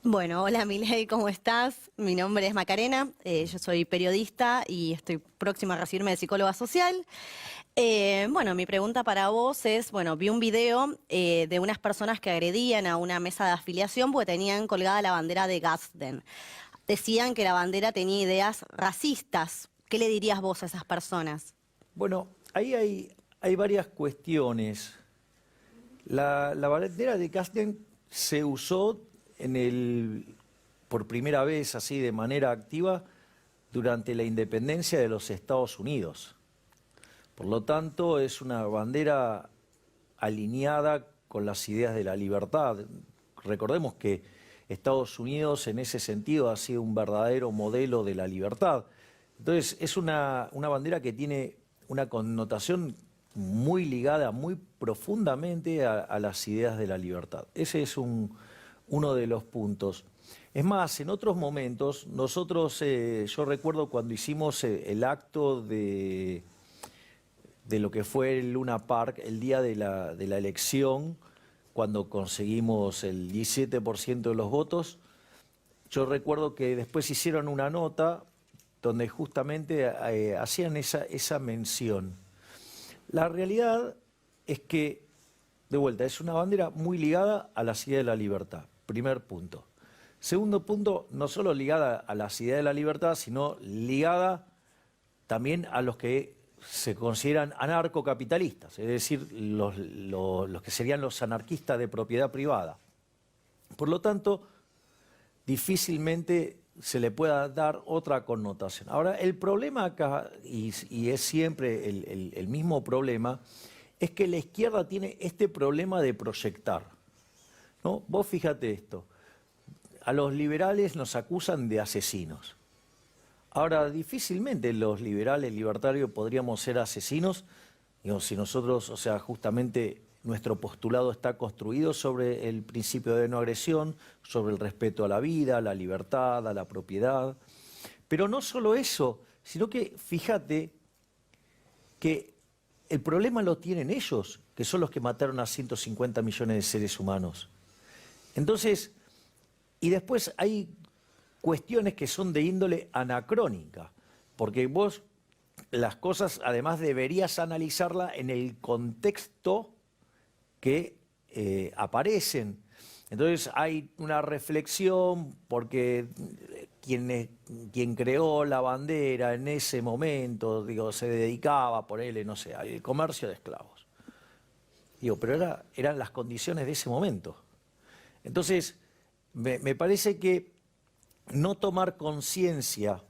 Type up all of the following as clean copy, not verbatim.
Bueno, hola Milei, ¿cómo estás? Mi nombre es Macarena, yo soy periodista y estoy próxima a recibirme de psicóloga social. Bueno, mi pregunta para vos es, bueno, vi un video de unas personas que agredían a una mesa de afiliación porque tenían colgada la bandera de Gadsden. Decían que la bandera tenía ideas racistas. ¿Qué le dirías vos a esas personas? Bueno, ahí hay varias cuestiones. La bandera de Castell se usó por primera vez, así de manera activa, durante la independencia de los Estados Unidos. Por lo tanto, es una bandera alineada con las ideas de la libertad. Recordemos que Estados Unidos en ese sentido ha sido un verdadero modelo de la libertad. Entonces, es una bandera que tiene una connotación muy ligada, muy profundamente a las ideas de la libertad. Ese es uno de los puntos. Es más, en otros momentos, nosotros, yo recuerdo cuando hicimos el acto de lo que fue el Luna Park, el día de la elección, cuando conseguimos el 17% de los votos, yo recuerdo que después hicieron una nota donde justamente hacían esa mención. La realidad es que, de vuelta, es una bandera muy ligada a las ideas de la libertad, primer punto. Segundo punto, no solo ligada a las ideas de la libertad, sino ligada también a los que se consideran anarcocapitalistas, es decir, los que serían los anarquistas de propiedad privada. Por lo tanto, difícilmente se le pueda dar otra connotación. Ahora, el problema acá, y es siempre el mismo problema, es que la izquierda tiene este problema de proyectar, ¿no? Vos fíjate esto, a los liberales nos acusan de asesinos. Ahora, difícilmente los liberales libertarios podríamos ser asesinos, digo, si nosotros, o sea, justamente nuestro postulado está construido sobre el principio de no agresión, sobre el respeto a la vida, a la libertad, a la propiedad. Pero no solo eso, sino que fíjate que el problema lo tienen ellos, que son los que mataron a 150 millones de seres humanos. Entonces, y después hay cuestiones que son de índole anacrónica, porque vos las cosas además deberías analizarla en el contexto que aparecen. Entonces hay una reflexión porque quien creó la bandera en ese momento, digo, se dedicaba a ponerle, no sé, al comercio de esclavos. Digo, pero eran las condiciones de ese momento. Entonces, me parece que no tomar conciencia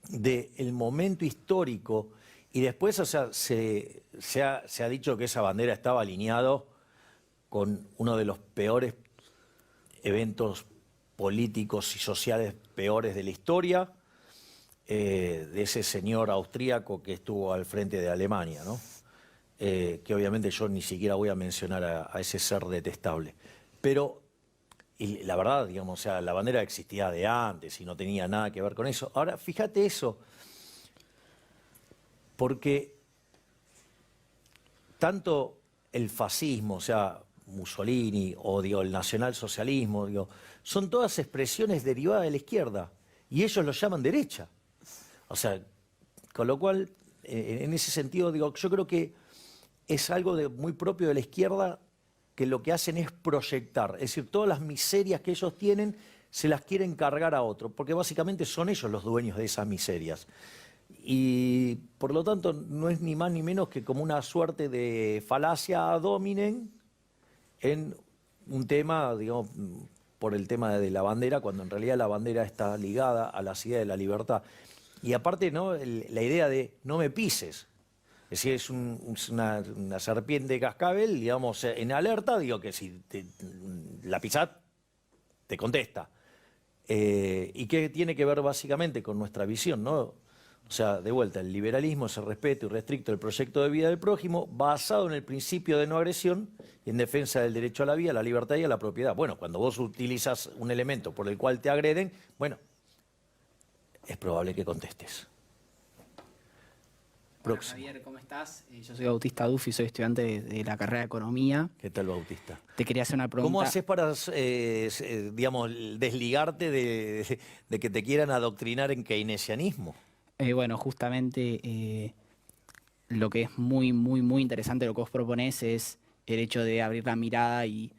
del momento histórico y después, o sea, se ha dicho que esa bandera estaba alineado con uno de los peores eventos políticos y sociales peores de la historia, de ese señor austríaco que estuvo al frente de Alemania, ¿no? Que obviamente yo ni siquiera voy a mencionar a ese ser detestable. Pero y la verdad, digamos, o sea, la bandera existía de antes y no tenía nada que ver con eso. Ahora, fíjate eso, porque tanto el fascismo, o sea, Mussolini, o digo, el nacionalsocialismo, digo, son todas expresiones derivadas de la izquierda, y ellos lo llaman derecha. O sea, con lo cual, en ese sentido, digo, yo creo que es algo muy propio de la izquierda, que lo que hacen es proyectar, es decir, todas las miserias que ellos tienen se las quieren cargar a otro, porque básicamente son ellos los dueños de esas miserias. Y por lo tanto no es ni más ni menos que como una suerte de falacia ad hominem en un tema, digamos, por el tema de la bandera, cuando en realidad la bandera está ligada a la idea de la libertad. Y aparte, ¿no?, la idea de no me pises. Es decir, es una serpiente cascabel, digamos, en alerta, digo que si la pisás, te contesta. ¿Y qué tiene que ver básicamente con nuestra visión, ¿no? O sea, de vuelta, el liberalismo es el respeto irrestricto del proyecto de vida del prójimo, basado en el principio de no agresión y en defensa del derecho a la vida, a la libertad y a la propiedad. Bueno, cuando vos utilizas un elemento por el cual te agreden, bueno, es probable que contestes. Próximo. Javier, ¿cómo estás? Yo soy Bautista Dufi, soy estudiante de la carrera de Economía. ¿Qué tal, Bautista? Te quería hacer una pregunta. ¿Cómo haces para, digamos, desligarte de que te quieran adoctrinar en keynesianismo? Bueno, justamente lo que es muy, muy, muy interesante lo que vos proponés es el hecho de abrir la mirada y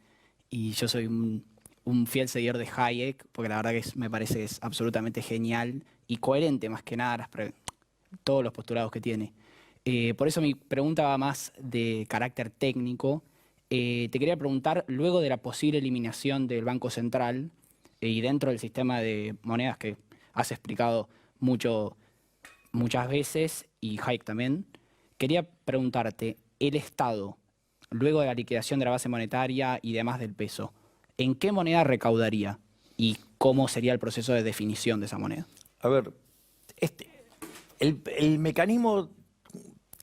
yo soy un fiel seguidor de Hayek, porque la verdad que me parece que es absolutamente genial y coherente más que nada todos los postulados que tiene. Por eso mi pregunta va más de carácter técnico. Te quería preguntar, luego de la posible eliminación del Banco Central y dentro del sistema de monedas que has explicado muchas veces, y Hayek también, quería preguntarte, el Estado, luego de la liquidación de la base monetaria y demás del peso, ¿en qué moneda recaudaría? ¿Y cómo sería el proceso de definición de esa moneda? A ver, el mecanismo,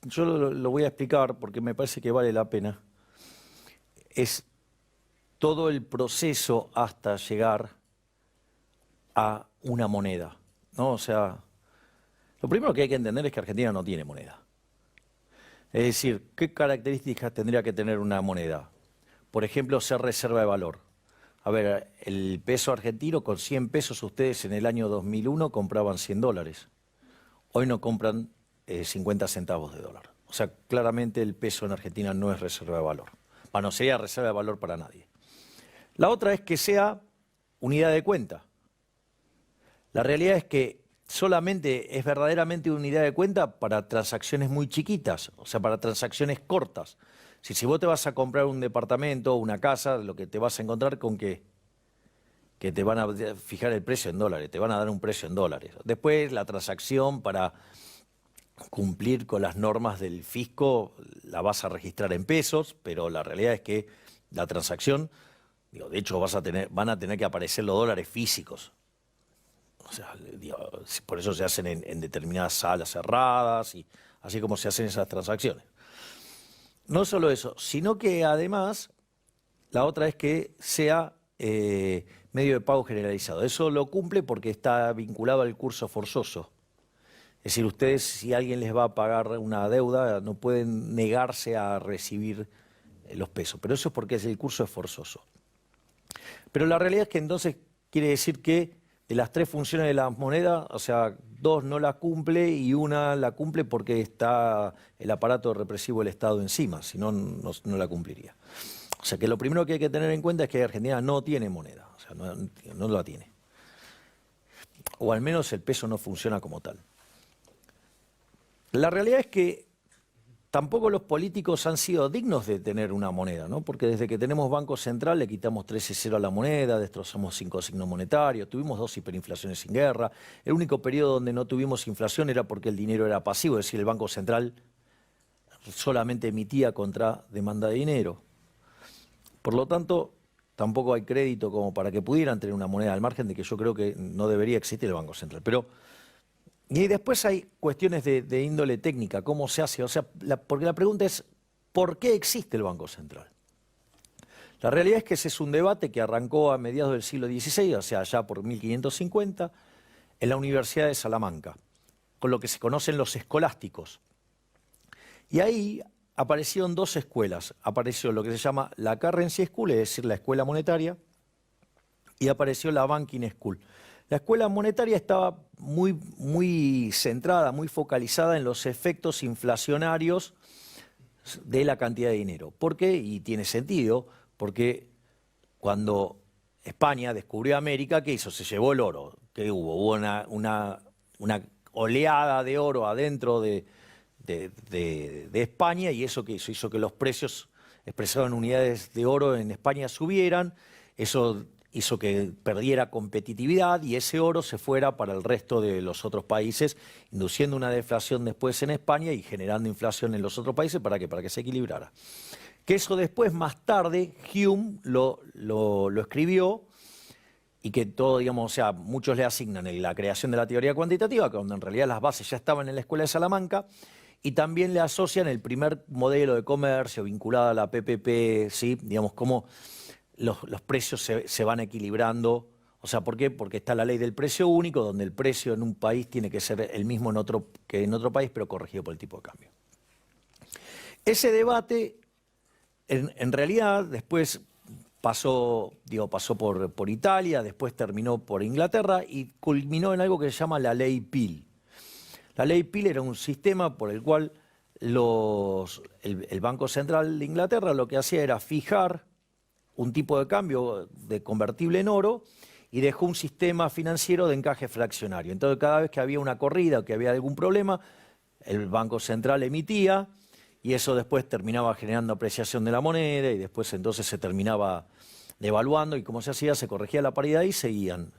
yo lo voy a explicar porque me parece que vale la pena, es todo el proceso hasta llegar a una moneda, ¿no? O sea, lo primero que hay que entender es que Argentina no tiene moneda. Es decir, ¿qué características tendría que tener una moneda? Por ejemplo, ser reserva de valor. A ver, el peso argentino, con 100 pesos ustedes en el año 2001 compraban $100. Hoy no compran 50 centavos de dólar. O sea, claramente el peso en Argentina no es reserva de valor. No sería reserva de valor para nadie. La otra es que sea unidad de cuenta. La realidad es que solamente es verdaderamente unidad de cuenta para transacciones muy chiquitas, o sea, para transacciones cortas. Si vos te vas a comprar un departamento o una casa, lo que te vas a encontrar con que te van a fijar el precio en dólares, te van a dar un precio en dólares. Después la transacción para cumplir con las normas del fisco la vas a registrar en pesos, pero la realidad es que la transacción, de hecho van a tener que aparecer los dólares físicos. O sea, por eso se hacen en determinadas salas cerradas, y así como se hacen esas transacciones. No solo eso, sino que además la otra es que sea medio de pago generalizado. Eso lo cumple porque está vinculado al curso forzoso. Es decir, ustedes, si alguien les va a pagar una deuda, no pueden negarse a recibir los pesos. Pero eso es porque el curso es forzoso. Pero la realidad es que entonces quiere decir que de las 3 funciones de la moneda, o sea, 2 no la cumple y una la cumple porque está el aparato represivo del Estado encima, si no, no la cumpliría. O sea que lo primero que hay que tener en cuenta es que Argentina no tiene moneda, o sea, no la tiene. O al menos el peso no funciona como tal. La realidad es que tampoco los políticos han sido dignos de tener una moneda, ¿no? Porque desde que tenemos Banco Central le quitamos 13-0 a la moneda, destrozamos 5 signos monetarios, tuvimos 2 hiperinflaciones sin guerra. El único periodo donde no tuvimos inflación era porque el dinero era pasivo, es decir, el Banco Central solamente emitía contra demanda de dinero. Por lo tanto, tampoco hay crédito como para que pudieran tener una moneda, al margen de que yo creo que no debería existir el Banco Central. Y después hay cuestiones de índole técnica, cómo se hace, o sea, porque la pregunta es, ¿por qué existe el Banco Central? La realidad es que ese es un debate que arrancó a mediados del siglo XVI, o sea, allá por 1550, en la Universidad de Salamanca, con lo que se conocen los escolásticos. Y ahí aparecieron 2 escuelas. Apareció lo que se llama la Currency School, es decir, la escuela monetaria, y apareció la Banking School. La escuela monetaria estaba muy centrada, muy focalizada en los efectos inflacionarios de la cantidad de dinero. ¿Por qué? Y tiene sentido, porque cuando España descubrió América, ¿qué hizo? Se llevó el oro. ¿Qué hubo? Hubo una oleada de oro adentro de España, y ¿eso qué hizo? Hizo que los precios expresados en unidades de oro en España subieran. Eso hizo que perdiera competitividad y ese oro se fuera para el resto de los otros países, induciendo una deflación después en España y generando inflación en los otros países. ¿Para qué? Para que se equilibrara. Que eso después, más tarde, Hume lo escribió, y que todo, digamos, o sea, muchos le asignan la creación de la teoría cuantitativa, cuando en realidad las bases ya estaban en la Escuela de Salamanca, y también le asocian el primer modelo de comercio vinculado a la PPP, ¿sí? Digamos, cómo los precios se van equilibrando, O sea, ¿por qué? Porque está la ley del precio único, donde el precio en un país tiene que ser el mismo que en otro país, pero corregido por el tipo de cambio. Ese debate, en realidad, después pasó por Italia, después terminó por Inglaterra y culminó en algo que se llama la ley Peel. La ley Peel era un sistema por el cual el Banco Central de Inglaterra lo que hacía era fijar un tipo de cambio de convertible en oro y dejó un sistema financiero de encaje fraccionario. Entonces, cada vez que había una corrida o que había algún problema, el Banco Central emitía y eso después terminaba generando apreciación de la moneda y después entonces se terminaba devaluando y como se hacía, se corregía la paridad y seguían.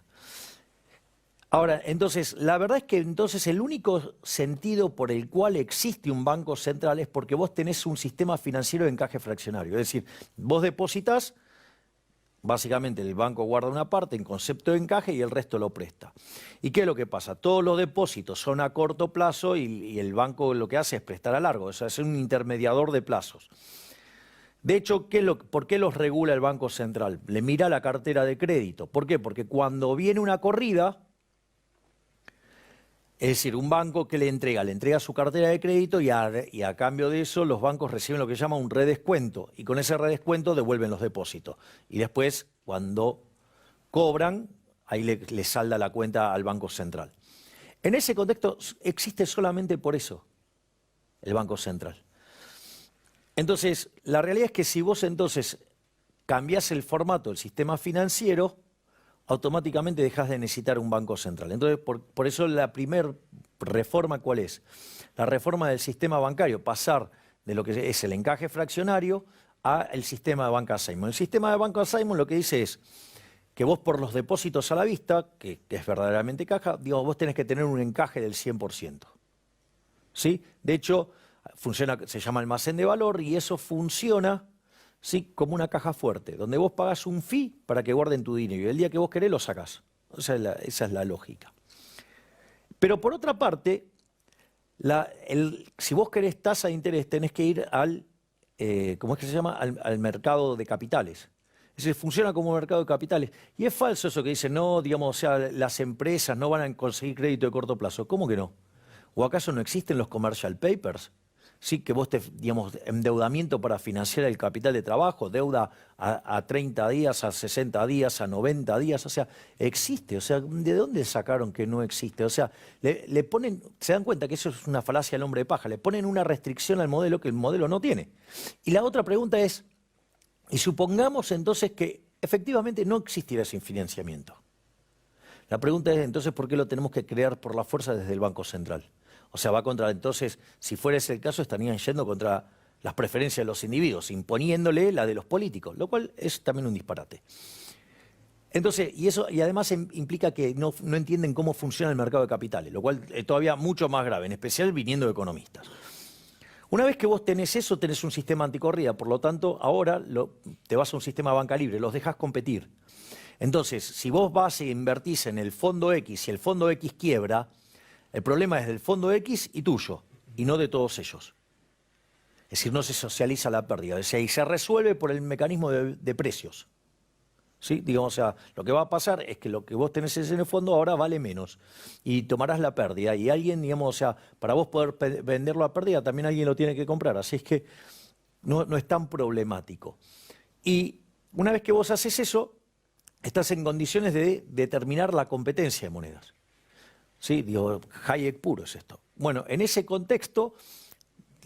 Ahora, entonces, la verdad es que entonces el único sentido por el cual existe un banco central es porque vos tenés un sistema financiero de encaje fraccionario. Es decir, vos depositas, básicamente el banco guarda una parte en concepto de encaje y el resto lo presta. ¿Y qué es lo que pasa? Todos los depósitos son a corto plazo y el banco lo que hace es prestar a largo, o sea, es un intermediador de plazos. De hecho, ¿por qué los regula el Banco Central? Le mira la cartera de crédito. ¿Por qué? Porque cuando viene una corrida, es decir, un banco que le entrega su cartera de crédito y a cambio de eso los bancos reciben lo que se llama un redescuento y con ese redescuento devuelven los depósitos. Y después, cuando cobran, ahí le salda la cuenta al Banco Central. En ese contexto existe solamente por eso el Banco Central. Entonces, la realidad es que si vos entonces cambiás el formato del sistema financiero, automáticamente dejás de necesitar un banco central. Entonces, por eso la primera reforma, ¿cuál es? La reforma del sistema bancario, pasar de lo que es el encaje fraccionario al sistema de banca Simon. El sistema de banca Simon lo que dice es que vos por los depósitos a la vista, que es verdaderamente caja, digamos, vos tenés que tener un encaje del 100%. ¿Sí? De hecho, se llama almacén de valor y eso funciona, ¿sí?, como una caja fuerte, donde vos pagás un fee para que guarden tu dinero y el día que vos querés lo sacás. Esa es la lógica. Pero por otra parte, si vos querés tasa de interés, tenés que ir ¿cómo es que se llama? Al mercado de capitales. Es decir, funciona como mercado de capitales. Y es falso eso que dicen, no, digamos, o sea, las empresas no van a conseguir crédito de corto plazo. ¿Cómo que no? ¿O acaso no existen los commercial papers? Sí, que vos digamos, endeudamiento para financiar el capital de trabajo, deuda a 30 días, a 60 días, a 90 días, o sea, existe. O sea, ¿de dónde sacaron que no existe? O sea, le ponen, se dan cuenta que eso es una falacia al hombre de paja, le ponen una restricción al modelo que el modelo no tiene. Y la otra pregunta es, y supongamos entonces que efectivamente no existiera ese financiamiento. La pregunta es entonces, ¿por qué lo tenemos que crear por la fuerza desde el Banco Central? O sea, entonces, si fuera ese el caso, estarían yendo contra las preferencias de los individuos, imponiéndole la de los políticos, lo cual es también un disparate. Entonces, y además implica que no entienden cómo funciona el mercado de capitales, lo cual es todavía mucho más grave, en especial viniendo de economistas. Una vez que vos tenés eso, tenés un sistema anticorrida, por lo tanto, ahora te vas a un sistema de banca libre, los dejás competir. Entonces, si vos vas e invertís en el fondo X y el fondo X quiebra, el problema es del fondo X y tuyo, y no de todos ellos. Es decir, no se socializa la pérdida, y se resuelve por el mecanismo de precios. ¿Sí? Digamos, o sea, lo que va a pasar es que lo que vos tenés en el fondo ahora vale menos, y tomarás la pérdida, y alguien, digamos, o sea, para vos poder venderlo a pérdida, también alguien lo tiene que comprar, así es que no es tan problemático. Y una vez que vos haces eso, estás en condiciones de determinar la competencia de monedas. Sí, digo, Hayek puro es esto. Bueno, en ese contexto,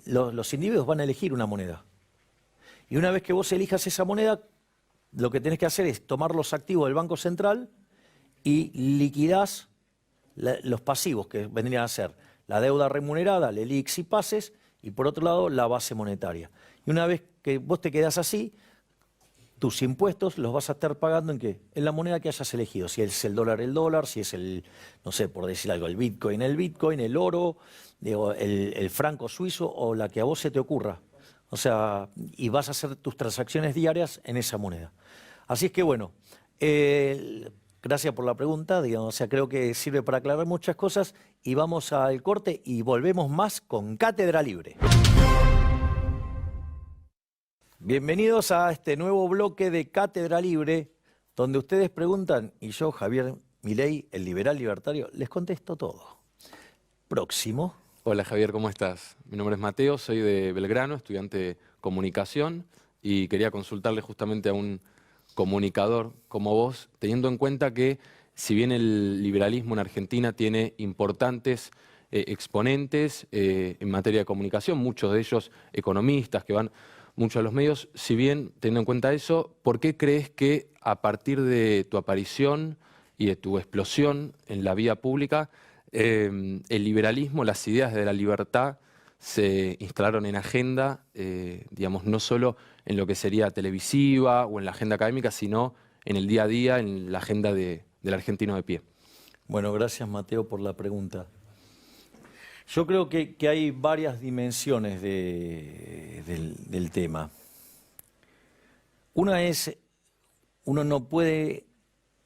los individuos van a elegir una moneda. Y una vez que vos elijas esa moneda, lo que tenés que hacer es tomar los activos del Banco Central y liquidás los pasivos, que vendrían a ser la deuda remunerada, el ELIX y pases, y por otro lado, la base monetaria. Y una vez que vos te quedás así, tus impuestos los vas a estar pagando ¿en qué? En la moneda que hayas elegido. Si es el dólar, si es no sé, por decir algo, el Bitcoin, el oro, digo, el franco suizo o la que a vos se te ocurra. O sea, y vas a hacer tus transacciones diarias en esa moneda. Así es que bueno, gracias por la pregunta, digamos, o sea, creo que sirve para aclarar muchas cosas y vamos al corte y volvemos más con Cátedra Libre. Bienvenidos a este nuevo bloque de Cátedra Libre, donde ustedes preguntan y yo, Javier Milei, el liberal libertario, les contesto todo. Próximo. Hola Javier, ¿cómo estás? Mi nombre es Mateo, soy de Belgrano, estudiante de comunicación y quería consultarle justamente a un comunicador como vos, teniendo en cuenta que si bien el liberalismo en Argentina tiene importantes exponentes en materia de comunicación, muchos de ellos economistas que van mucho a los medios, si bien teniendo en cuenta eso, ¿por qué crees que a partir de tu aparición y de tu explosión en la vía pública, el liberalismo, las ideas de la libertad se instalaron en agenda, digamos, no solo en lo que sería televisiva o en la agenda académica, sino en el día a día, en la agenda del argentino de pie? Bueno, gracias Mateo por la pregunta. Yo creo que hay varias dimensiones del tema. Una es, uno no puede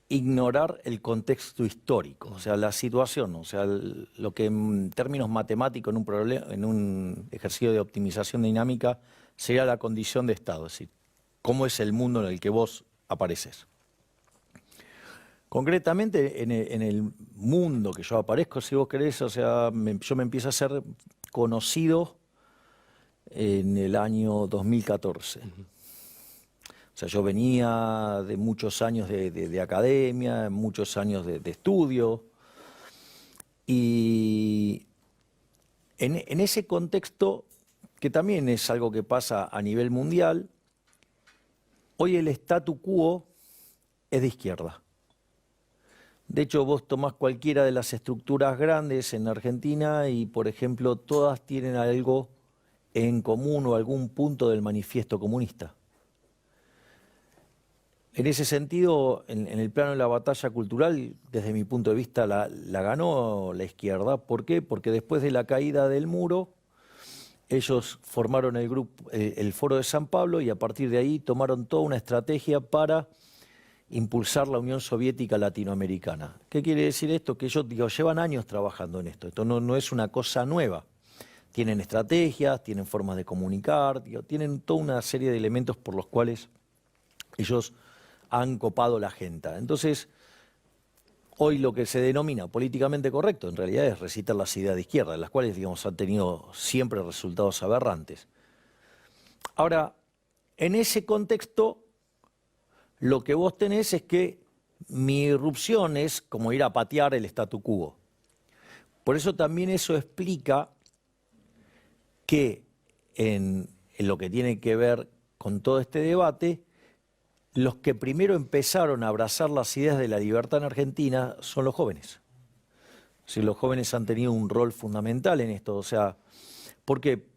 ignorar el contexto histórico, o sea, la situación, o sea, lo que en términos matemáticos en un ejercicio de optimización dinámica sería la condición de Estado, es decir, cómo es el mundo en el que vos apareces. Concretamente, en el mundo que yo aparezco, si vos querés, o sea, yo me empiezo a ser conocido en el año 2014. O sea, yo venía de muchos años de academia, muchos años de estudio, y en ese contexto, que también es algo que pasa a nivel mundial, hoy el statu quo es de izquierda. De hecho, vos tomás cualquiera de las estructuras grandes en Argentina y, por ejemplo, todas tienen algo en común o algún punto del manifiesto comunista. En ese sentido, en el plano de la batalla cultural, desde mi punto de vista, la ganó la izquierda. ¿Por qué? Porque después de la caída del muro, ellos formaron el grupo, el Foro de San Pablo, y a partir de ahí tomaron toda una estrategia para impulsar la Unión Soviética Latinoamericana. ¿Qué quiere decir esto? Que ellos llevan años trabajando en esto. Esto no es una cosa nueva. Tienen estrategias, tienen formas de comunicar, tienen toda una serie de elementos por los cuales ellos han copado la agenda. Entonces, hoy lo que se denomina políticamente correcto en realidad es recitar las ideas de izquierda, las cuales, digamos, han tenido siempre resultados aberrantes. Ahora, en ese contexto, lo que vos tenés es que mi irrupción es como ir a patear el statu quo. Por eso también eso explica que en lo que tiene que ver con todo este debate, los que primero empezaron a abrazar las ideas de la libertad en Argentina son los jóvenes. Si los jóvenes han tenido un rol fundamental en esto, o sea, ¿por qué?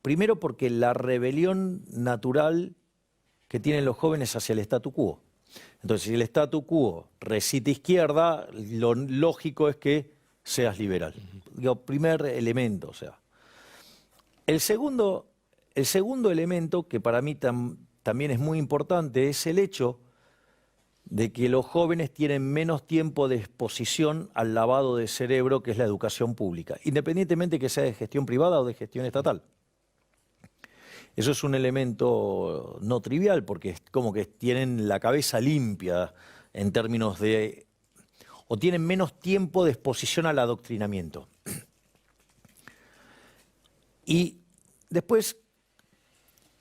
Primero porque la rebelión natural que tienen los jóvenes hacia el statu quo. Entonces, si el statu quo recita izquierda, lo lógico es que seas liberal. Digo, primer elemento, o sea. El segundo elemento, que para mí también es muy importante, es el hecho de que los jóvenes tienen menos tiempo de exposición al lavado de cerebro, que es la educación pública, independientemente que sea de gestión privada o de gestión estatal. Eso es un elemento no trivial, porque es como que tienen la cabeza limpia en términos de... o tienen menos tiempo de exposición al adoctrinamiento. Y después,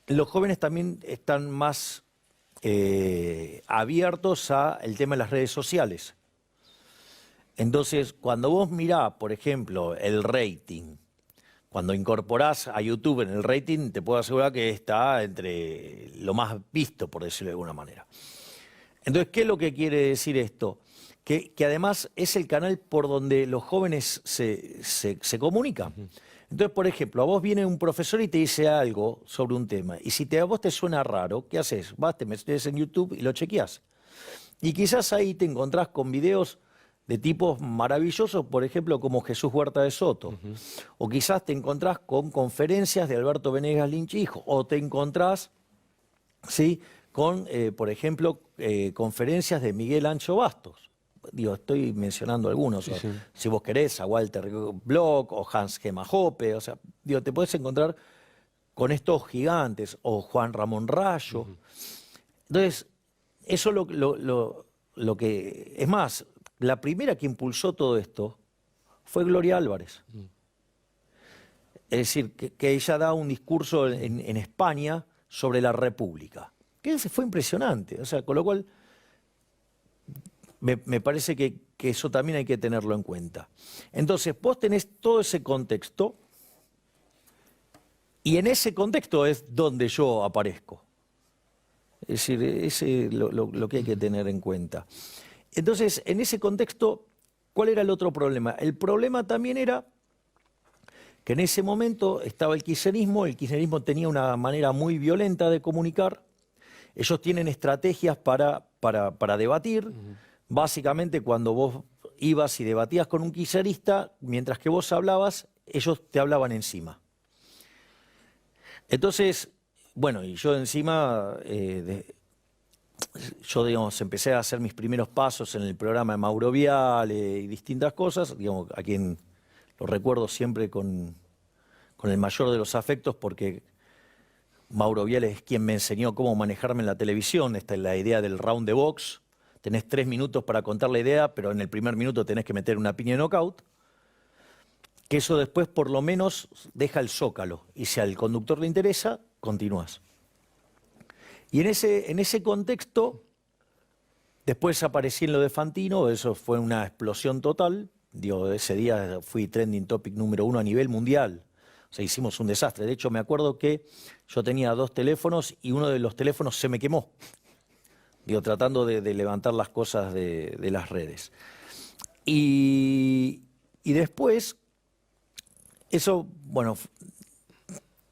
los jóvenes también están más abiertos al tema de las redes sociales. Entonces, cuando vos mirás, por ejemplo, el rating, cuando incorporás a YouTube en el rating, te puedo asegurar que está entre lo más visto, por decirlo de alguna manera. Entonces, ¿qué es lo que quiere decir esto? Que además es el canal por donde los jóvenes se comunican. Entonces, por ejemplo, a vos viene un profesor y te dice algo sobre un tema, y si a vos te suena raro, ¿qué haces? Vas, te metes en YouTube y lo chequeás. Y quizás ahí te encontrás con videos de tipos maravillosos, por ejemplo, como Jesús Huerta de Soto. O quizás te encontrás con conferencias de Alberto Venegas Lynch hijo. O te encontrás, ¿sí?, con, por ejemplo, conferencias de Miguel Ancho Bastos. Digo, estoy mencionando algunos. Sí, sí. Si vos querés, a Walter Bloch o Hans Gemma Hoppe. O sea, digo, te podés encontrar con estos gigantes. O Juan Ramón Rayo. Entonces, eso lo que... Es más, la primera que impulsó todo esto fue Gloria Álvarez. Es decir, que ella da un discurso en España sobre la República, que fue impresionante. O sea, con lo cual me parece que eso también hay que tenerlo en cuenta. Entonces, vos tenés todo ese contexto y en ese contexto es donde yo aparezco. Es decir, ese es lo que hay que tener en cuenta. Entonces, en ese contexto, ¿cuál era el otro problema? El problema también era que en ese momento estaba el kirchnerismo tenía una manera muy violenta de comunicar, ellos tienen estrategias para debatir, básicamente cuando vos ibas y debatías con un kirchnerista, mientras que vos hablabas, ellos te hablaban encima. Entonces, bueno, y yo encima, yo digamos, empecé a hacer mis primeros pasos en el programa de Mauro Viale y distintas cosas, digamos, a quien lo recuerdo siempre con el mayor de los afectos porque Mauro Viale es quien me enseñó cómo manejarme en la televisión. Esta es la idea del round the box. Tenés 3 minutos para contar la idea, pero en el primer minuto tenés que meter una piña de knockout. Que eso después por lo menos deja el zócalo. Y si al conductor le interesa, continúas. Y en ese contexto, después aparecí en lo de Fantino, eso fue una explosión total. Digo, ese día fui trending topic número 1 a nivel mundial. O sea, hicimos un desastre. De hecho, me acuerdo que yo tenía 2 teléfonos y uno de los teléfonos se me quemó. Digo, tratando de levantar las cosas de las redes. Y después, eso, bueno,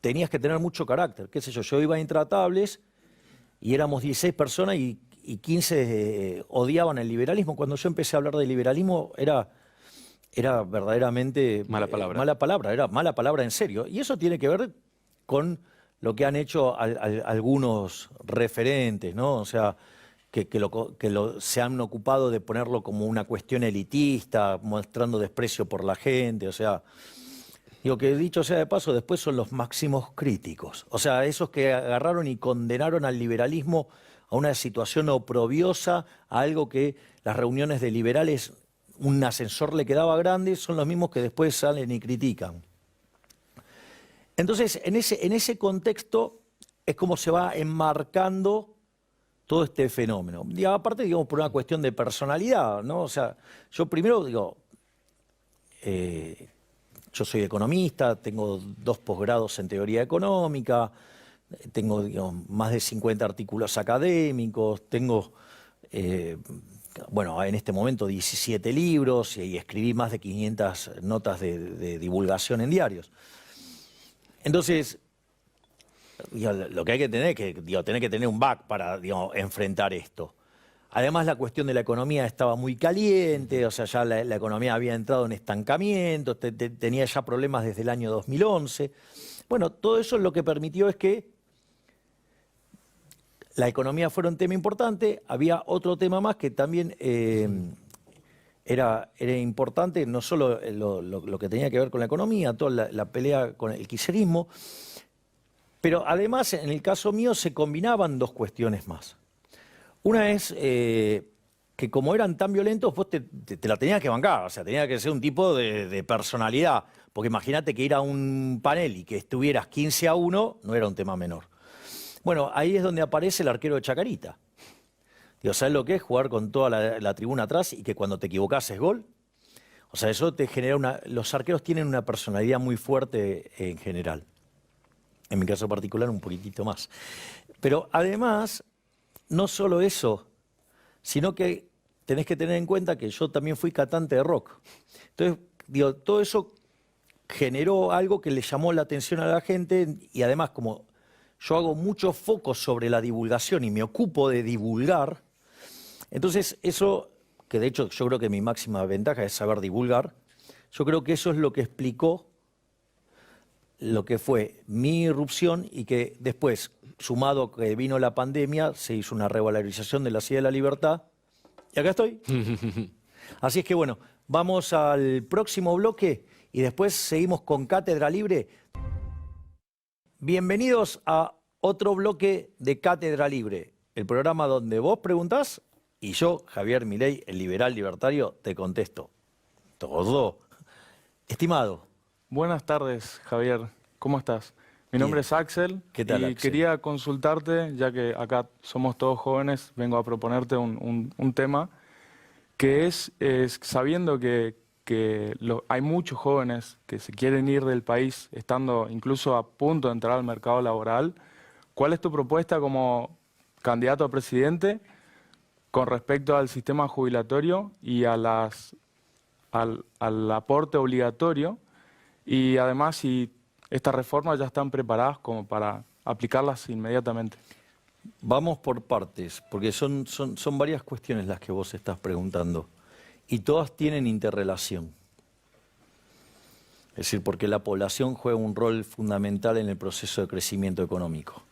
tenías que tener mucho carácter. Qué sé yo iba a Intratables y éramos 16 personas y 15 odiaban el liberalismo. Cuando yo empecé a hablar de liberalismo era verdaderamente Mala palabra. Era mala palabra en serio. Y eso tiene que ver con lo que han hecho algunos referentes, ¿no? O sea, se han ocupado de ponerlo como una cuestión elitista, mostrando desprecio por la gente, o sea... Digo que dicho sea de paso, después son los máximos críticos. O sea, esos que agarraron y condenaron al liberalismo a una situación oprobiosa, a algo que las reuniones de liberales, un ascensor le quedaba grande, son los mismos que después salen y critican. Entonces, en ese contexto es como se va enmarcando todo este fenómeno. Y aparte, digamos, por una cuestión de personalidad, ¿no? O sea, yo primero digo... yo soy economista, tengo 2 posgrados en teoría económica, tengo digamos, más de 50 artículos académicos, tengo, bueno, en este momento 17 libros y escribí más de 500 notas de divulgación en diarios. Entonces, lo que hay que tener es que, tener que tener un back para enfrentar esto. Además, la cuestión de la economía estaba muy caliente, o sea, ya la economía había entrado en estancamiento, tenía ya problemas desde el año 2011. Bueno, todo eso lo que permitió es que la economía fuera un tema importante. Había otro tema más que también era importante, no solo lo que tenía que ver con la economía, toda la pelea con el kirchnerismo, pero además, en el caso mío, se combinaban 2 cuestiones más. Una es que como eran tan violentos, vos te la tenías que bancar, o sea, tenía que ser un tipo de personalidad, porque imagínate que ir a un panel y que estuvieras 15-1 no era un tema menor. Bueno, ahí es donde aparece el arquero de Chacarita. Digo, ¿sabes lo que es jugar con toda la tribuna atrás y que cuando te equivocás es gol? O sea, eso te genera los arqueros tienen una personalidad muy fuerte en general. En mi caso particular, un poquitito más. Pero además... No solo eso, sino que tenés que tener en cuenta que yo también fui cantante de rock. Entonces, digo, todo eso generó algo que le llamó la atención a la gente y además como yo hago mucho foco sobre la divulgación y me ocupo de divulgar, entonces eso, que de hecho yo creo que mi máxima ventaja es saber divulgar, yo creo que eso es lo que explicó lo que fue mi irrupción y que después, sumado a que vino la pandemia, se hizo una revalorización de la Ciudad de la Libertad. Y acá estoy. Así es que bueno, vamos al próximo bloque y después seguimos con Cátedra Libre. Bienvenidos a otro bloque de Cátedra Libre. el programa donde vos preguntás y yo, Javier Milei, el liberal libertario, te contesto. Todo. Estimado. Buenas tardes, Javier. ¿Cómo estás? Mi Bien. nombre es Axel. ¿Qué tal, y Axel? quería consultarte, ya que acá somos todos jóvenes, vengo a proponerte un tema que es sabiendo que hay muchos jóvenes que se quieren ir del país, estando incluso a punto de entrar al mercado laboral. ¿Cuál es tu propuesta como candidato a presidente con respecto al sistema jubilatorio y al aporte obligatorio? Y además, si estas reformas ya están preparadas como para aplicarlas inmediatamente. Vamos por partes, porque son varias cuestiones las que vos estás preguntando. Y todas tienen interrelación. Es decir, porque la población juega un rol fundamental en el proceso de crecimiento económico.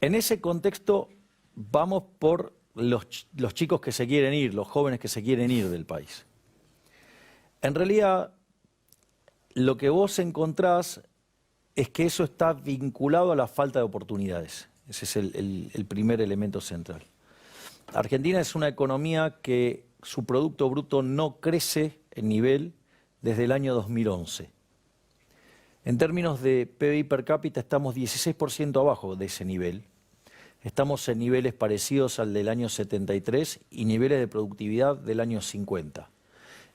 En ese contexto, vamos por los chicos que se quieren ir, los jóvenes que se quieren ir del país. En realidad, lo que vos encontrás es que eso está vinculado a la falta de oportunidades. Ese es el primer elemento central. Argentina es una economía que su Producto Bruto no crece en nivel desde el año 2011. En términos de PBI per cápita estamos 16% abajo de ese nivel. Estamos en niveles parecidos al del año 73 y niveles de productividad del año 50.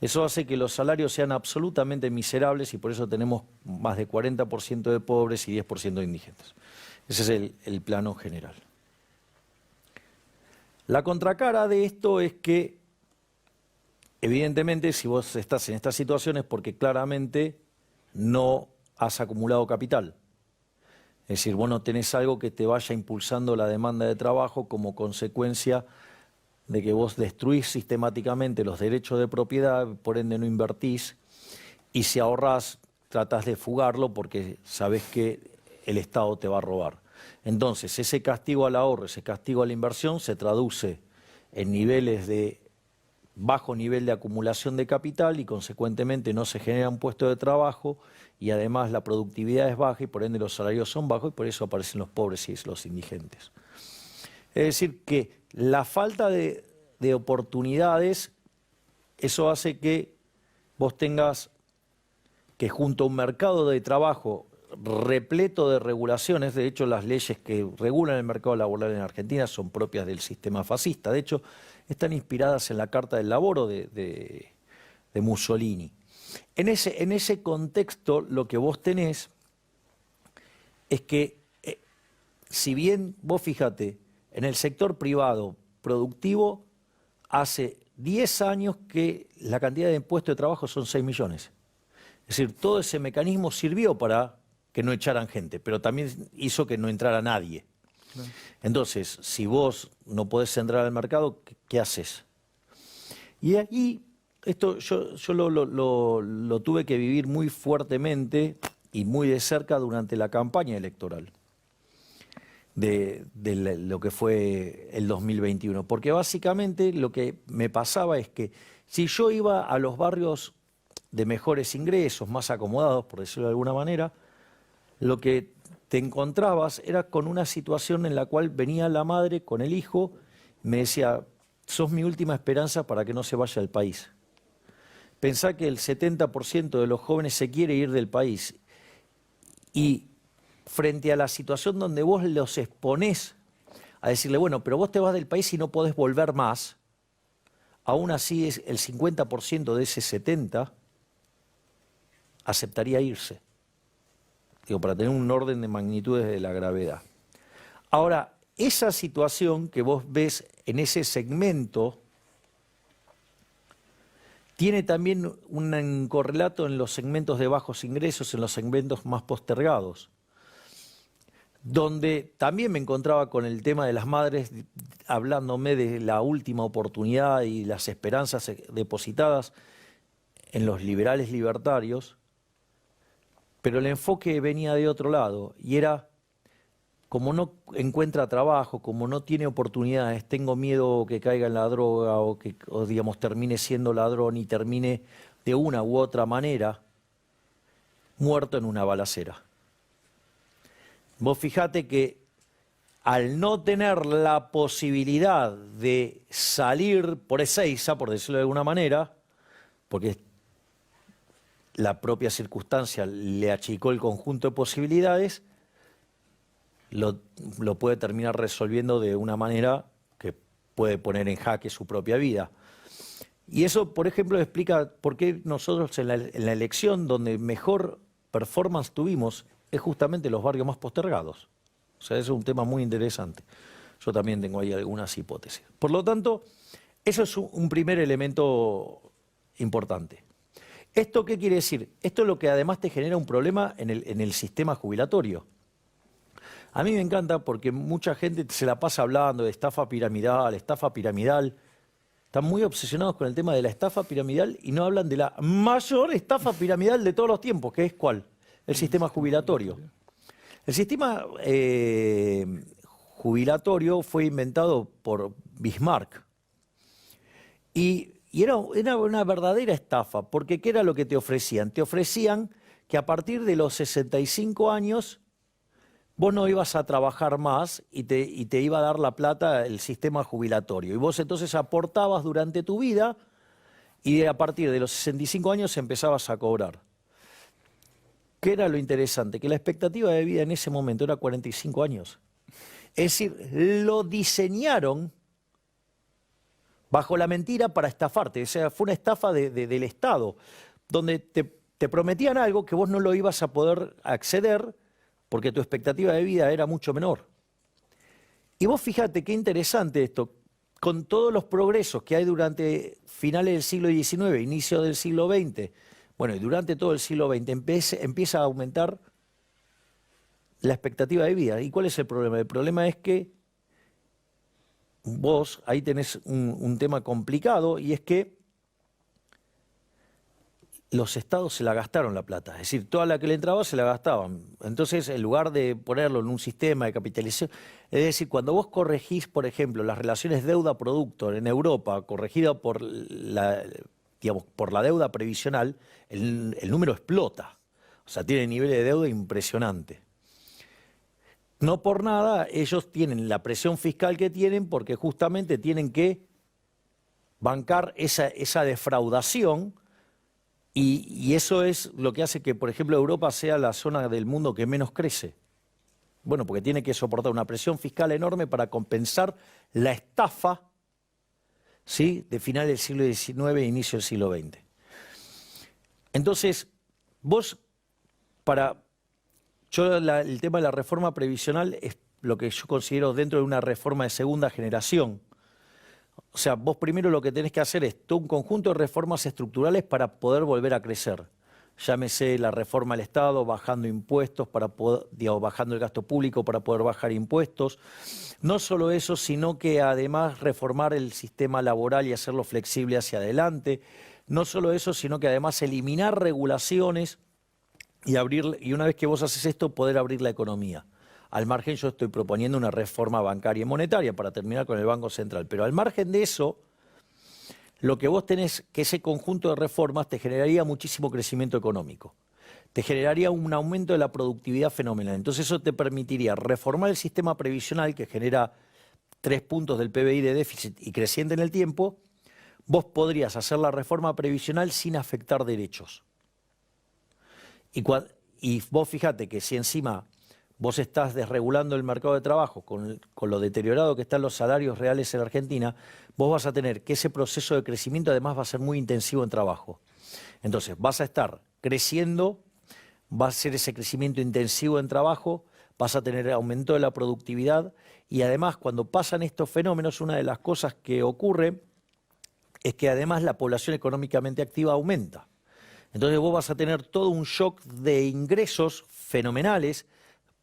Eso hace que los salarios sean absolutamente miserables y por eso tenemos más de 40% de pobres y 10% de indigentes. Ese es el plano general. La contracara de esto es que, evidentemente, si vos estás en esta situación es porque claramente no has acumulado capital. Es decir, vos no tenés algo que te vaya impulsando la demanda de trabajo como consecuencia de que vos destruís sistemáticamente los derechos de propiedad, por ende no invertís, y si ahorrás, tratás de fugarlo porque sabés que el Estado te va a robar. Entonces, ese castigo al ahorro, ese castigo a la inversión se traduce en niveles de bajo nivel de acumulación de capital y consecuentemente no se generan puestos de trabajo y además la productividad es baja y por ende los salarios son bajos y por eso aparecen los pobres y los indigentes. Es decir, que la falta de oportunidades, eso hace que vos tengas que junto a un mercado de trabajo repleto de regulaciones, de hecho las leyes que regulan el mercado laboral en Argentina son propias del sistema fascista, de hecho están inspiradas en la Carta del Laboro de Mussolini. En ese contexto lo que vos tenés es que, si bien vos fíjate, en el sector privado productivo hace 10 años que la cantidad de impuestos de trabajo son 6 millones. Es decir, todo ese mecanismo sirvió para que no echaran gente, pero también hizo que no entrara nadie. Claro. Entonces, si vos no podés entrar al mercado, ¿qué haces? Y ahí, esto yo lo tuve que vivir muy fuertemente y muy de cerca durante la campaña electoral de lo que fue el 2021. Porque básicamente lo que me pasaba es que si yo iba a los barrios de mejores ingresos, más acomodados, por decirlo de alguna manera, lo que te encontrabas era con una situación en la cual venía la madre con el hijo, me decía, sos mi última esperanza para que no se vaya del país. Pensá que el 70% de los jóvenes se quiere ir del país y frente a la situación donde vos los exponés a decirle, bueno, pero vos te vas del país y no podés volver más, aún así es el 50% de ese 70% aceptaría irse. Digo, para tener un orden de magnitudes de la gravedad. Ahora, esa situación que vos ves en ese segmento tiene también un correlato en los segmentos de bajos ingresos, en los segmentos más postergados, donde también me encontraba con el tema de las madres hablándome de la última oportunidad y las esperanzas depositadas en los liberales libertarios, pero el enfoque venía de otro lado y era, como no encuentra trabajo, como no tiene oportunidades, tengo miedo que caiga en la droga o digamos, termine siendo ladrón y termine de una u otra manera muerto en una balacera. Vos fijate que al no tener la posibilidad de salir por Ezeiza, por decirlo de alguna manera, porque la propia circunstancia le achicó el conjunto de posibilidades, lo puede terminar resolviendo de una manera que puede poner en jaque su propia vida. Y eso, por ejemplo, explica por qué nosotros en la elección donde mejor performance tuvimos es justamente los barrios más postergados. O sea, eso es un tema muy interesante. Yo también tengo ahí algunas hipótesis. Por lo tanto, eso es un primer elemento importante. ¿Esto qué quiere decir? Esto es lo que además te genera un problema en el sistema jubilatorio. A mí me encanta porque mucha gente se la pasa hablando de estafa piramidal, estafa piramidal. Están muy obsesionados con el tema de la estafa piramidal y no hablan de la mayor estafa piramidal de todos los tiempos, que es ¿cuál? El sistema jubilatorio. El sistema jubilatorio fue inventado por Bismarck y era una verdadera estafa, porque ¿qué era lo que te ofrecían? Te ofrecían que a partir de los 65 años vos no ibas a trabajar más y te iba a dar la plata el sistema jubilatorio. Y vos entonces aportabas durante tu vida y a partir de los 65 años empezabas a cobrar. ¿Qué era lo interesante? Que la expectativa de vida en ese momento era 45 años. Es decir, lo diseñaron bajo la mentira para estafarte. O sea, fue una estafa del Estado, donde te prometían algo que vos no lo ibas a poder acceder porque tu expectativa de vida era mucho menor. Y vos fíjate qué interesante esto, con todos los progresos que hay durante finales del siglo XIX, inicio del siglo XX, bueno, y durante todo el siglo XX empieza a aumentar la expectativa de vida. ¿Y cuál es el problema? El problema es que vos ahí tenés un tema complicado y es que los estados se la gastaron la plata. Es decir, toda la que le entraba se la gastaban. Entonces, en lugar de ponerlo en un sistema de capitalización, es decir, cuando vos corregís, por ejemplo, las relaciones deuda-producto en Europa, corregida por la deuda previsional, el número explota. O sea, tiene niveles de deuda impresionantes. No por nada ellos tienen la presión fiscal que tienen porque justamente tienen que bancar esa defraudación y eso es lo que hace que, por ejemplo, Europa sea la zona del mundo que menos crece. Bueno, porque tiene que soportar una presión fiscal enorme para compensar la estafa, ¿sí?, de finales del siglo XIX e inicio del siglo XX. Entonces, vos, el tema de la reforma previsional es lo que yo considero dentro de una reforma de segunda generación. O sea, vos primero lo que tenés que hacer es todo un conjunto de reformas estructurales para poder volver a crecer. Llámese la reforma del Estado, bajando impuestos, bajando el gasto público para poder bajar impuestos. No solo eso, sino que además reformar el sistema laboral y hacerlo flexible hacia adelante. No solo eso, sino que además eliminar regulaciones y una vez que vos haces esto, poder abrir la economía. Al margen yo estoy proponiendo una reforma bancaria y monetaria para terminar con el Banco Central. Pero al margen de eso, lo que vos tenés, que ese conjunto de reformas te generaría muchísimo crecimiento económico. Te generaría un aumento de la productividad fenomenal. Entonces eso te permitiría reformar el sistema previsional que genera 3 puntos del PBI de déficit y creciente en el tiempo. Vos podrías hacer la reforma previsional sin afectar derechos. Y vos fíjate que si encima vos estás desregulando el mercado de trabajo con lo deteriorado que están los salarios reales en Argentina, vos vas a tener que ese proceso de crecimiento además va a ser muy intensivo en trabajo. Entonces vas a estar creciendo, va a ser ese crecimiento intensivo en trabajo, vas a tener aumento de la productividad y además cuando pasan estos fenómenos, una de las cosas que ocurre es que además la población económicamente activa aumenta. Entonces vos vas a tener todo un shock de ingresos fenomenales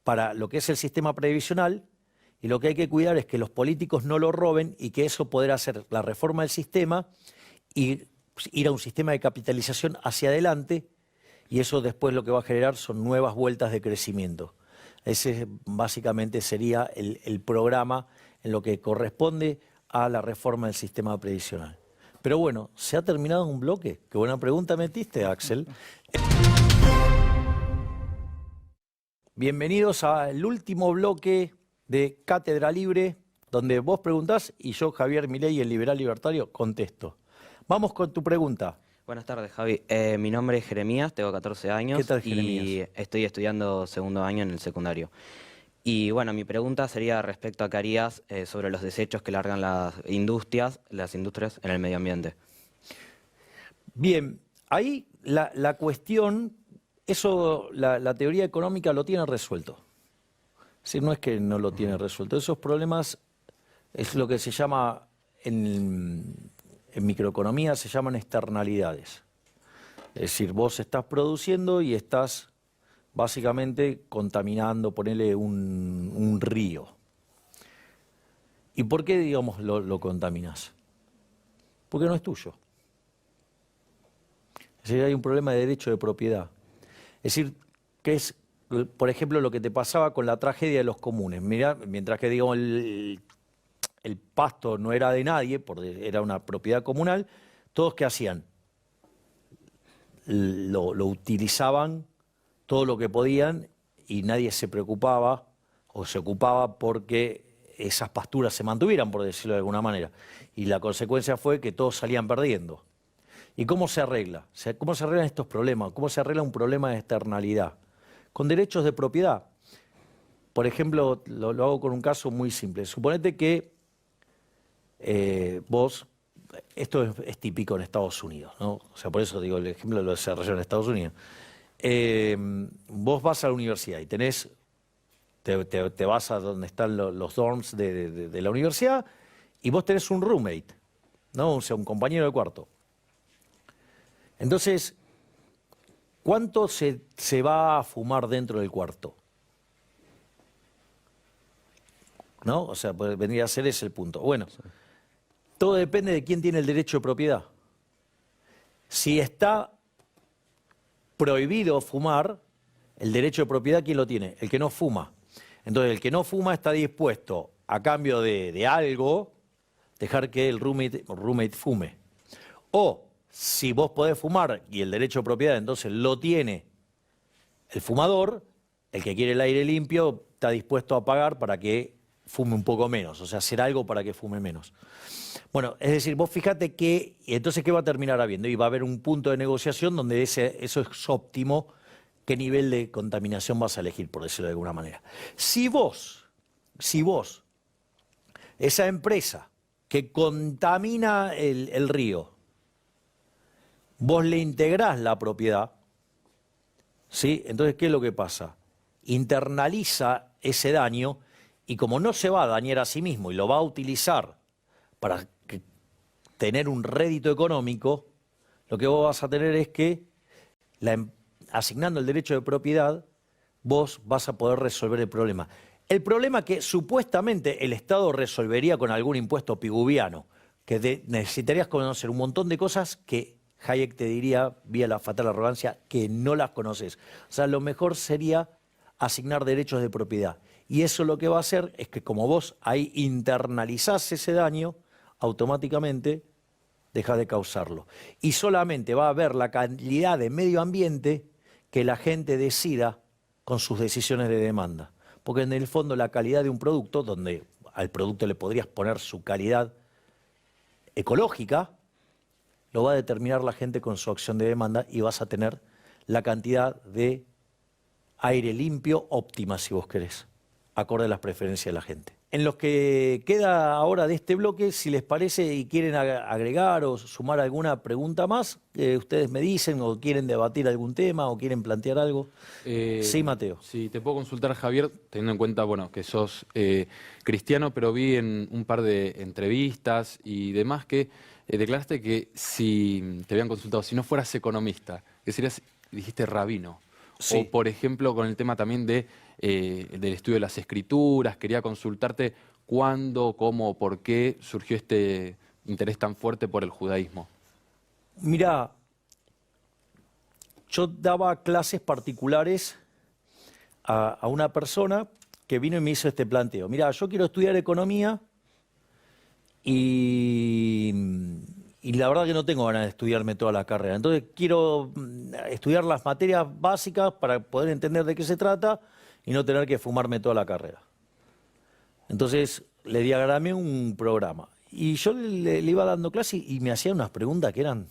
para lo que es el sistema previsional y lo que hay que cuidar es que los políticos no lo roben y que eso poder hacer la reforma del sistema y ir a un sistema de capitalización hacia adelante y eso después lo que va a generar son nuevas vueltas de crecimiento. Ese básicamente sería el programa en lo que corresponde a la reforma del sistema previsional. Pero bueno, ¿se ha terminado un bloque? Qué buena pregunta metiste, Axel. Bienvenidos al último bloque de Cátedra Libre, donde vos preguntás y yo, Javier Milei, el liberal libertario, contesto. Vamos con tu pregunta. Buenas tardes, Javi. Mi nombre es Jeremías, tengo 14 años ¿Qué tal, y Jeremías? estoy estudiando segundo año en el secundario. Y bueno, mi pregunta sería respecto a qué harías sobre los desechos que largan las industrias en el medio ambiente. Bien, ahí la cuestión, eso la teoría económica lo tiene resuelto. Es decir, no es que no lo tiene resuelto. Esos problemas es lo que se llama, en microeconomía se llaman externalidades. Es decir, vos estás produciendo y estás básicamente contaminando, ponele un río. ¿Y por qué, digamos, lo contaminas? Porque no es tuyo. Es decir, hay un problema de derecho de propiedad. Es decir, que es, por ejemplo, lo que te pasaba con la tragedia de los comunes. Mirá, mientras que, digamos, el pasto no era de nadie, era una propiedad comunal, todos ¿qué hacían? Lo utilizaban todo lo que podían y nadie se preocupaba o se ocupaba porque esas pasturas se mantuvieran, por decirlo de alguna manera. Y la consecuencia fue que todos salían perdiendo. ¿Y cómo se arregla? ¿Cómo se arreglan estos problemas? ¿Cómo se arregla un problema de externalidad? Con derechos de propiedad. Por ejemplo, lo hago con un caso muy simple. Suponete que vos, esto es típico en Estados Unidos, ¿no? O sea, por eso digo el ejemplo lo desarrolló en Estados Unidos. Vos vas a la universidad y te vas a donde están los dorms de la universidad y vos tenés un roommate, ¿no? O sea, un compañero de cuarto. Entonces, ¿cuánto se va a fumar dentro del cuarto? ¿No? O sea, vendría a ser ese el punto. Bueno, todo depende de quién tiene el derecho de propiedad. Si está prohibido fumar, el derecho de propiedad, ¿quién lo tiene? El que no fuma. Entonces, el que no fuma está dispuesto, a cambio de algo, dejar que el roommate fume. O, si vos podés fumar y el derecho de propiedad entonces lo tiene el fumador, el que quiere el aire limpio está dispuesto a pagar para que fume un poco menos, o sea, hacer algo para que fume menos. Bueno, es decir, vos fíjate que, y entonces, ¿qué va a terminar habiendo? Y va a haber un punto de negociación donde eso es óptimo, qué nivel de contaminación vas a elegir, por decirlo de alguna manera. Si vos, esa empresa que contamina el río, vos le integrás la propiedad, ¿sí? Entonces, ¿qué es lo que pasa? Internaliza ese daño y como no se va a dañar a sí mismo y lo va a utilizar para tener un rédito económico, lo que vos vas a tener es que, asignando el derecho de propiedad, vos vas a poder resolver el problema. El problema que supuestamente el Estado resolvería con algún impuesto piguviano, que necesitarías conocer un montón de cosas que Hayek te diría, vía la fatal arrogancia, que no las conoces. O sea, lo mejor sería asignar derechos de propiedad. Y eso lo que va a hacer es que como vos ahí internalizás ese daño, automáticamente dejas de causarlo. Y solamente va a haber la calidad de medio ambiente que la gente decida con sus decisiones de demanda. Porque en el fondo la calidad de un producto, donde al producto le podrías poner su calidad ecológica, lo va a determinar la gente con su acción de demanda y vas a tener la cantidad de aire limpio óptima, si vos querés, acorde a las preferencias de la gente. En los que queda ahora de este bloque, si les parece y quieren agregar o sumar alguna pregunta más, ustedes me dicen o quieren debatir algún tema o quieren plantear algo. Sí, Mateo. Sí, te puedo consultar, Javier, teniendo en cuenta, bueno, que sos cristiano, pero vi en un par de entrevistas y demás que declaraste que si te habían consultado, si no fueras economista, que serías, dijiste, rabino. Sí. O, por ejemplo, con el tema también del estudio de las escrituras, quería consultarte cuándo, cómo, por qué surgió este interés tan fuerte por el judaísmo. Mirá, yo daba clases particulares a una persona que vino y me hizo este planteo. Mirá, yo quiero estudiar economía y la verdad que no tengo ganas de estudiarme toda la carrera. Entonces quiero estudiar las materias básicas para poder entender de qué se trata y no tener que fumarme toda la carrera. Entonces le diagramé un programa. Y yo le iba dando clase y me hacía unas preguntas que eran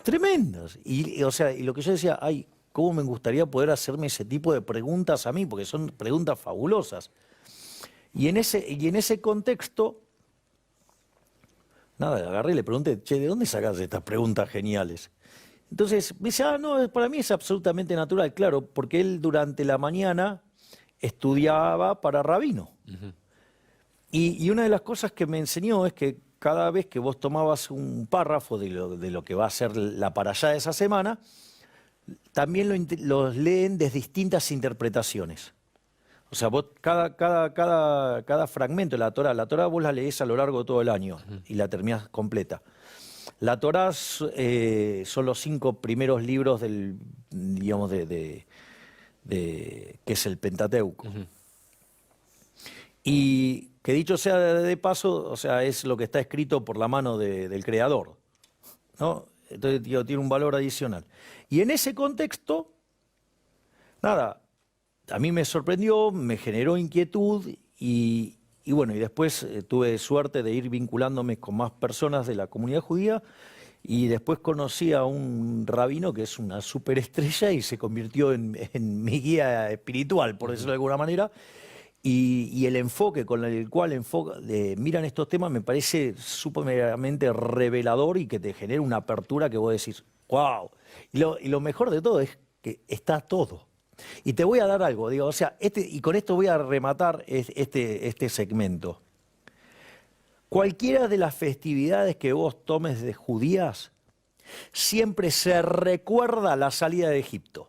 tremendas. O sea, y lo que yo decía, ay, cómo me gustaría poder hacerme ese tipo de preguntas a mí, porque son preguntas fabulosas. Y en ese contexto, nada, agarré y le pregunté, che, ¿de dónde sacas estas preguntas geniales? Entonces me dice, no, para mí es absolutamente natural, claro, porque él durante la mañana estudiaba para rabino. Y una de las cosas que me enseñó es que cada vez que vos tomabas un párrafo de lo que va a ser la parashá de esa semana, también los leen desde distintas interpretaciones. O sea, vos cada fragmento de la Torá vos la leés a lo largo de todo el año y la terminás completa. La Torá son los 5 primeros libros del, digamos, que es el Pentateuco. Y que dicho sea de paso, o sea, es lo que está escrito por la mano del Creador, ¿no? Entonces, tiene un valor adicional. Y en ese contexto, nada, a mí me sorprendió, me generó inquietud y bueno, y después tuve suerte de ir vinculándome con más personas de la comunidad judía y después conocí a un rabino que es una superestrella y se convirtió en mi guía espiritual, por decirlo de alguna manera. Y el enfoque con el cual miran estos temas me parece sumamente revelador y que te genera una apertura que vos decís, wow. Y lo mejor de todo es que está todo. Y te voy a dar algo, digo, o sea, y con esto voy a rematar este segmento. Cualquiera de las festividades que vos tomes de judías, siempre se recuerda la salida de Egipto.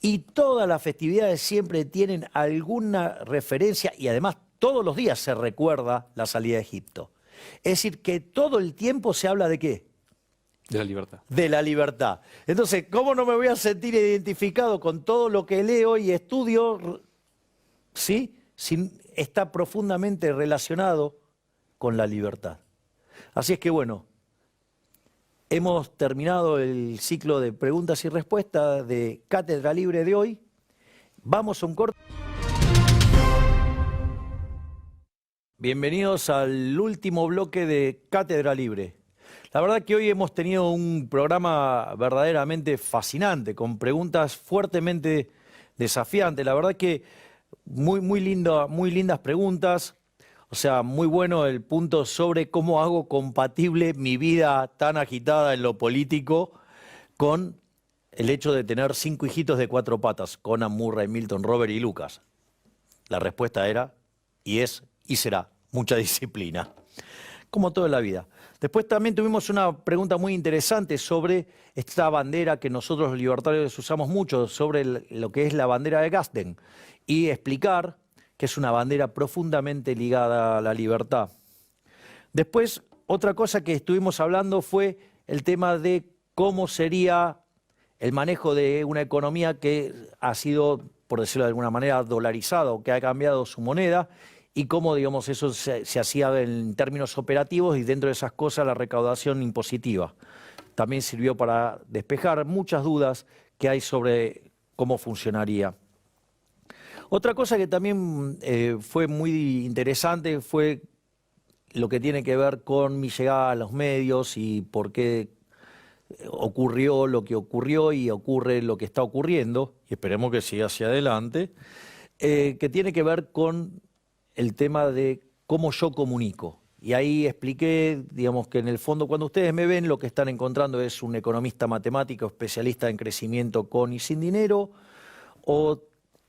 Y todas las festividades siempre tienen alguna referencia y además todos los días se recuerda la salida de Egipto. Es decir, que todo el tiempo se habla ¿de qué? De la libertad. De la libertad. Entonces, ¿cómo no me voy a sentir identificado con todo lo que leo y estudio? ¿Sí? Está profundamente relacionado con la libertad. Así es que bueno, hemos terminado el ciclo de preguntas y respuestas de Cátedra Libre de hoy. Vamos a un corte. Bienvenidos al último bloque de Cátedra Libre. La verdad que hoy hemos tenido un programa verdaderamente fascinante, con preguntas fuertemente desafiantes. La verdad que muy lindas preguntas. O sea, muy bueno el punto sobre cómo hago compatible mi vida tan agitada en lo político con el hecho de tener 5 hijitos de 4 patas, Conan, Murray, Milton, Robert y Lucas. La respuesta era, y es, y será, mucha disciplina. Como todo en la vida. Después también tuvimos una pregunta muy interesante sobre esta bandera que nosotros los libertarios usamos mucho, sobre lo que es la bandera de Gadsden, y explicar que es una bandera profundamente ligada a la libertad. Después, otra cosa que estuvimos hablando fue el tema de cómo sería el manejo de una economía que ha sido, por decirlo de alguna manera, dolarizada o que ha cambiado su moneda, y cómo, digamos, eso se hacía en términos operativos y dentro de esas cosas la recaudación impositiva. También sirvió para despejar muchas dudas que hay sobre cómo funcionaría. Otra cosa que también fue muy interesante fue lo que tiene que ver con mi llegada a los medios y por qué ocurrió lo que ocurrió y ocurre lo que está ocurriendo, y esperemos que siga hacia adelante, que tiene que ver con el tema de cómo yo comunico. Y ahí expliqué, digamos, que en el fondo cuando ustedes me ven lo que están encontrando es un economista matemático especialista en crecimiento con y sin dinero, o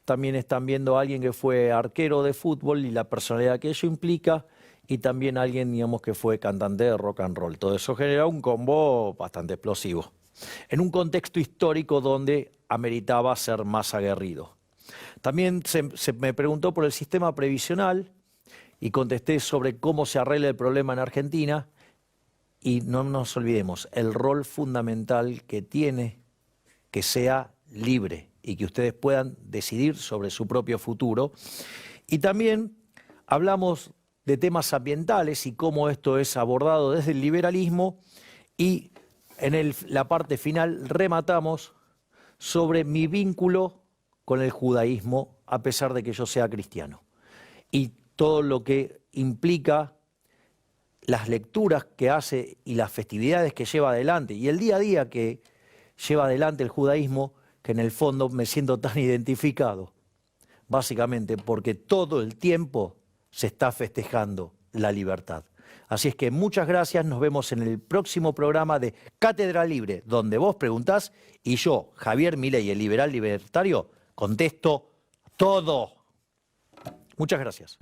también están viendo a alguien que fue arquero de fútbol y la personalidad que ello implica, y también alguien, digamos, que fue cantante de rock and roll. Todo eso genera un combo bastante explosivo, en un contexto histórico donde ameritaba ser más aguerrido. También se me preguntó por el sistema previsional y contesté sobre cómo se arregla el problema en Argentina, y no nos olvidemos el rol fundamental que tiene que sea libre y que ustedes puedan decidir sobre su propio futuro. Y también hablamos de temas ambientales y cómo esto es abordado desde el liberalismo, y en la parte final rematamos sobre mi vínculo con el judaísmo, a pesar de que yo sea cristiano. y todo lo que implica las lecturas que hace y las festividades que lleva adelante y el día a día que lleva adelante el judaísmo, que en el fondo me siento tan identificado, básicamente porque todo el tiempo se está festejando la libertad. Así es que muchas gracias, nos vemos en el próximo programa de Cátedra Libre, donde vos preguntás y yo, Javier Milei, el liberal libertario, contesto todo. Muchas gracias.